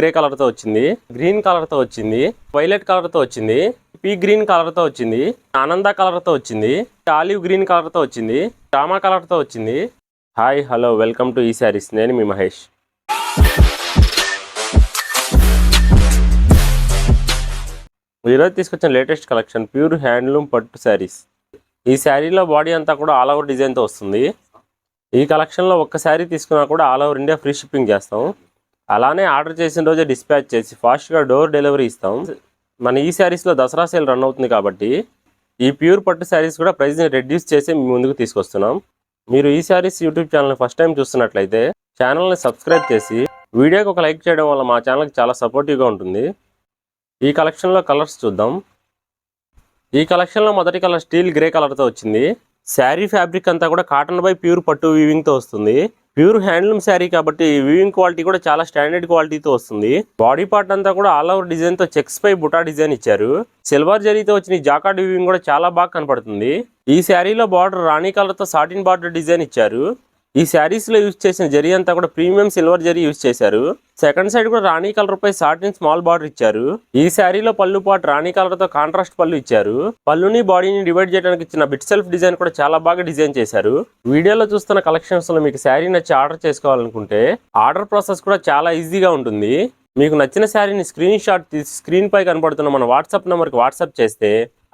Grey colour తో వచ్చింది, green colour తో వచ్చింది, వైలెట్ కలర్ తో వచ్చింది, పీ గ్రీన్ కలర్ తో వచ్చింది, ఆనంద కలర్ తో వచ్చింది, ఆలివ్ గ్రీన్ కలర్ తో వచ్చింది, రామా కలర్ తో వచ్చింది. హాయ్ హలో వెల్కమ్ టు ఈ శారీస్. నేను మీ మహేష్. ఈరోజు తీసుకొచ్చిన లేటెస్ట్ కలెక్షన్ ప్యూర్ హ్యాండ్లూమ్ పట్టు శారీస్. ఈ శారీలో బాడీ అంతా కూడా ఆల్ ఓవర్ డిజైన్తో వస్తుంది. ఈ కలెక్షన్లో ఒక్క శారీ తీసుకున్నా కూడా all over India free shipping చేస్తాం. అలానే ఆర్డర్ చేసిన రోజే డిస్పాచ్ చేసి ఫాస్ట్గా డోర్ డెలివరీ ఇస్తాం. మన ఈ శారీస్లో దసరా సేల్ రన్ అవుతుంది కాబట్టి ఈ ప్యూర్ పట్టు శారీస్ కూడా ప్రైస్ని రెడ్యూస్ చేసి మీ ముందుకు తీసుకొస్తున్నాం. మీరు ఈ శారీస్ యూట్యూబ్ ఛానల్ని ఫస్ట్ టైం చూస్తున్నట్లయితే ఛానల్ని సబ్స్క్రైబ్ చేసి వీడియోకి ఒక లైక్ చేయడం వల్ల మా ఛానల్కి చాలా సపోర్టివ్గా ఉంటుంది. ఈ కలెక్షన్లో కలర్స్ చూద్దాం. ఈ కలెక్షన్లో మొదటి కలర్ స్టీల్ గ్రే కలర్తో వచ్చింది. శారీ ఫ్యాబ్రిక్ అంతా కూడా కాటన్ బై ప్యూర్ పట్టు వీవింగ్తో వస్తుంది. ప్యూర్ హ్యాండ్లూమ్ శారీ కాబట్టి వీవింగ్ క్వాలిటీ కూడా చాలా స్టాండర్డ్ క్వాలిటీతో వస్తుంది. బాడీ పార్ట్ అంతా కూడా ఆల్ ఓవర్ డిజైన్తో చెక్స్ పై బుటా డిజైన్ ఇచ్చారు. సిల్వర్ జరీతో వచ్చిన జాకార్డ్ వీవింగ్ కూడా చాలా బాగా కనపడుతుంది. ఈ శారీలో బార్డర్ రాణి కలర్తో సాటిన్ బార్డర్ డిజైన్ ఇచ్చారు. ఈ శారీస్లో యూజ్ చేసిన జరీ అంతా కూడా ప్రీమియం సిల్వర్ జరీ యూజ్ చేశారు. సెకండ్ సైడ్ కూడా రాణి కలర్ పై సాటిన్ స్మాల్ బార్డర్ ఇచ్చారు. ఈ శారీలో పళ్ళు పాటు రాణి కలర్ తో కాంట్రాస్ట్ పళ్ళు ఇచ్చారు. పళ్ళుని బాడీని డివైడ్ చేయడానికి ఇచ్చిన బిట్ సెల్ఫ్ డిజైన్ కూడా చాలా బాగా డిజైన్ చేశారు. వీడియోలో చూస్తున్న కలెక్షన్స్ లో మీకు శారీ నచ్చి ఆర్డర్ చేసుకోవాలనుకుంటే ఆర్డర్ ప్రాసెస్ కూడా చాలా ఈజీగా ఉంటుంది. మీకు నచ్చిన శారీని స్క్రీన్ షాట్ తీసి స్క్రీన్ పై కనపడుతున్న మన వాట్సాప్ నెంబర్కి వాట్సాప్ చేస్తే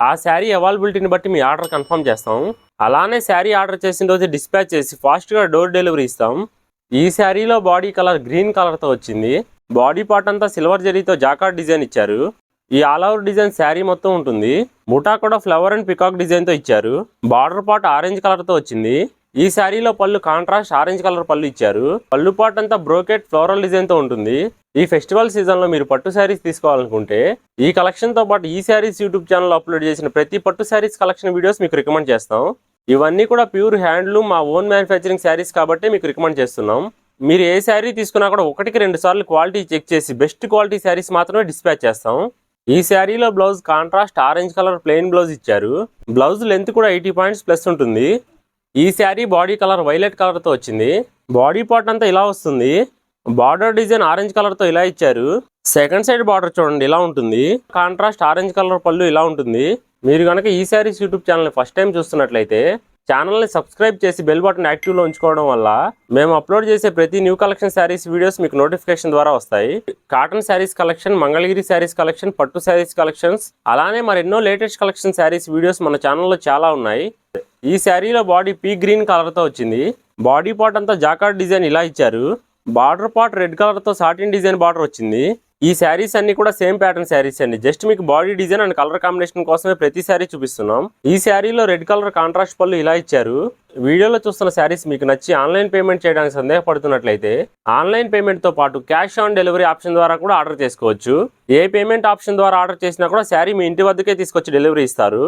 ఆ శారీ అవైలబిలిటీని బట్టి మీ ఆర్డర్ కన్ఫర్మ్ చేస్తాం. అలానే శారీ ఆర్డర్ చేసిన రోజు డిస్పాచ్ చేసి ఫాస్ట్గా డోర్ డెలివరీ ఇస్తాం. ఈ శారీలో బాడీ కలర్ గ్రీన్ కలర్తో వచ్చింది. బాడీ పార్ట్ అంతా సిల్వర్ జరీతో జాకార్డ్ డిజైన్ ఇచ్చారు. ఈ ఆల్ ఓవర్ డిజైన్ శారీ మొత్తం ఉంటుంది. ముఠా కూడా ఫ్లవర్ అండ్ పికాక్ డిజైన్తో ఇచ్చారు. బార్డర్ పార్ట్ ఆరెంజ్ కలర్తో వచ్చింది. ఈ శారీలో పళ్ళు కాంట్రాస్ట్ ఆరెంజ్ కలర్ పళ్ళు ఇచ్చారు. పళ్ళు పార్ట్ అంతా బ్రోకెట్ ఫ్లోరల్ డిజైన్తో ఉంటుంది. ఈ ఫెస్టివల్ సీజన్లో మీరు పట్టు శారీస్ తీసుకోవాలనుకుంటే ఈ కలెక్షన్తో పాటు ఈ శారీస్ యూట్యూబ్ ఛానల్లో అప్లోడ్ చేసిన ప్రతి పట్టు శారీస్ కలెక్షన్ వీడియోస్ మీకు రికమెండ్ చేస్తాం. ఇవన్నీ కూడా ప్యూర్ హ్యాండ్లూమ్ మా ఓన్ మ్యానుఫ్యాక్చరింగ్ శారీస్ కాబట్టి మీకు రికమెండ్ చేస్తున్నాం. మీరు ఏ శారీ తీసుకున్నా కూడా 1-2 సార్లు క్వాలిటీ చెక్ చేసి బెస్ట్ క్వాలిటీ శారీస్ మాత్రమే డిస్పాచ్ చేస్తాం. ఈ శారీలో blouse contrast orange colour plain blouse ఇచ్చారు. బ్లౌజ్ లెంత్ కూడా 80 పాయింట్స్ ప్లస్ ఉంటుంది. ఈ శారీ బాడీ కలర్ వైలెట్ కలర్తో వచ్చింది. బాడీ పార్ట్ అంతా ఇలా వస్తుంది. బార్డర్ డిజైన్ ఆరెంజ్ కలర్తో ఇలా ఇచ్చారు. సెకండ్ సైడ్ బార్డర్ చూడండి ఇలా ఉంటుంది. కాంట్రాస్ట్ ఆరెంజ్ కలర్ పళ్ళు ఇలా ఉంటుంది. మీరు కనుక ఈ శారీస్ యూట్యూబ్ ఛానల్ని ఫస్ట్ టైం చూస్తున్నట్లయితే ఛానల్ని సబ్స్క్రైబ్ చేసి బెల్ బటన్ యాక్టివ్లో ఉంచుకోవడం వల్ల మేము అప్లోడ్ చేసే ప్రతి న్యూ కలెక్షన్ శారీస్ వీడియోస్ మీకు నోటిఫికేషన్ ద్వారా వస్తాయి. Cotton saris collection, Mangalagiri saris collection, పట్టు శారీస్ కలెక్షన్స్, అలానే మరెన్నో లేటెస్ట్ కలెక్షన్ శారీస్ వీడియోస్ మన ఛానల్లో చాలా ఉన్నాయి. ఈ శారీలో బాడీ పీ గ్రీన్ కలర్తో వచ్చింది. బాడీ పార్ట్ అంతా జాకార్డ్ డిజైన్ ఇలా ఇచ్చారు. బార్డర్ పార్ట్ రెడ్ కలర్తో సాటిన్ డిజైన్ బార్డర్ వచ్చింది. ఈ శారీస్ అన్ని కూడా సేమ్ ప్యాటర్న్ శారీస్ అండి. జస్ట్ మీకు body design and colour combination కోసమే ప్రతి శారీ చూపిస్తున్నాం. ఈ శారీలో రెడ్ కలర్ కాంట్రాస్ట్ పళ్ళు ఇలా ఇచ్చారు. వీడియోలో చూస్తున్న శారీస్ మీకు నచ్చి ఆన్లైన్ పేమెంట్ చేయడానికి సందేహపడుతున్నట్లయితే ఆన్లైన్ పేమెంట్తో పాటు క్యాష్ ఆన్ డెలివరీ ఆప్షన్ ద్వారా కూడా ఆర్డర్ చేసుకోవచ్చు. ఏ పేమెంట్ ఆప్షన్ ద్వారా ఆర్డర్ చేసినా కూడా శారీ మీ ఇంటి వద్దకే తీసుకొచ్చి డెలివరీ ఇస్తారు.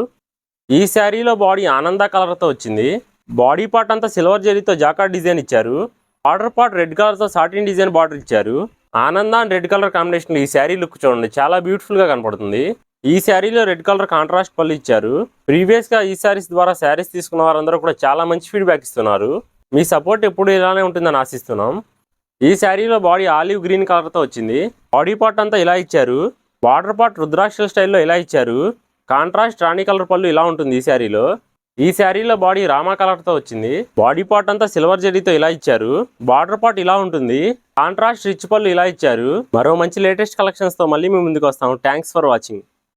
ఈ శారీలో బాడీ ఆనంద కలర్తో వచ్చింది. బాడీ పార్ట్ అంతా సిల్వర్ జరీతో జాకార్డ్ డిజైన్ ఇచ్చారు. బార్డర్ పార్ట్ రెడ్ కలర్తో సాటిన్ డిజైన్ బార్డర్ ఇచ్చారు. ఆనంద అండ్ రెడ్ కలర్ కాంబినేషన్ ఈ శారీ లుక్ చూడండి చాలా బ్యూటిఫుల్గా కనపడుతుంది. ఈ శారీలో రెడ్ కలర్ కాంట్రాస్ట్ పళ్ళు ఇచ్చారు. ప్రీవియస్గా ఈ శారీస్ ద్వారా శారీస్ తీసుకున్న వారందరూ కూడా చాలా మంచి ఫీడ్బ్యాక్ ఇస్తున్నారు. మీ సపోర్ట్ ఎప్పుడు ఇలానే ఉంటుందని ఆశిస్తున్నాం. ఈ శారీలో బాడీ ఆలివ్ గ్రీన్ కలర్తో వచ్చింది. బాడీ పార్ట్ అంతా ఇలా ఇచ్చారు. బార్డర్ పార్ట్ రుద్రాక్షల స్టైల్లో ఇలా ఇచ్చారు. కాంట్రాస్ట్ రాణి కలర్ పళ్ళు ఇలా ఉంటుంది ఈ శారీలో. ఈ శారీలో బాడీ రామా కలర్తో వచ్చింది. బాడీ పార్ట్ అంతా సిల్వర్ జరీతో ఇలా ఇచ్చారు. బార్డర్ పార్ట్ ఇలా ఉంటుంది. కాంట్రాస్ట్ రిచ్ పళ్ళు ఇలా ఇచ్చారు. మరో మంచి లేటెస్ట్ కలెక్షన్స్తో మళ్ళీ మీ ముందుకు వస్తాము. Thanks for watching.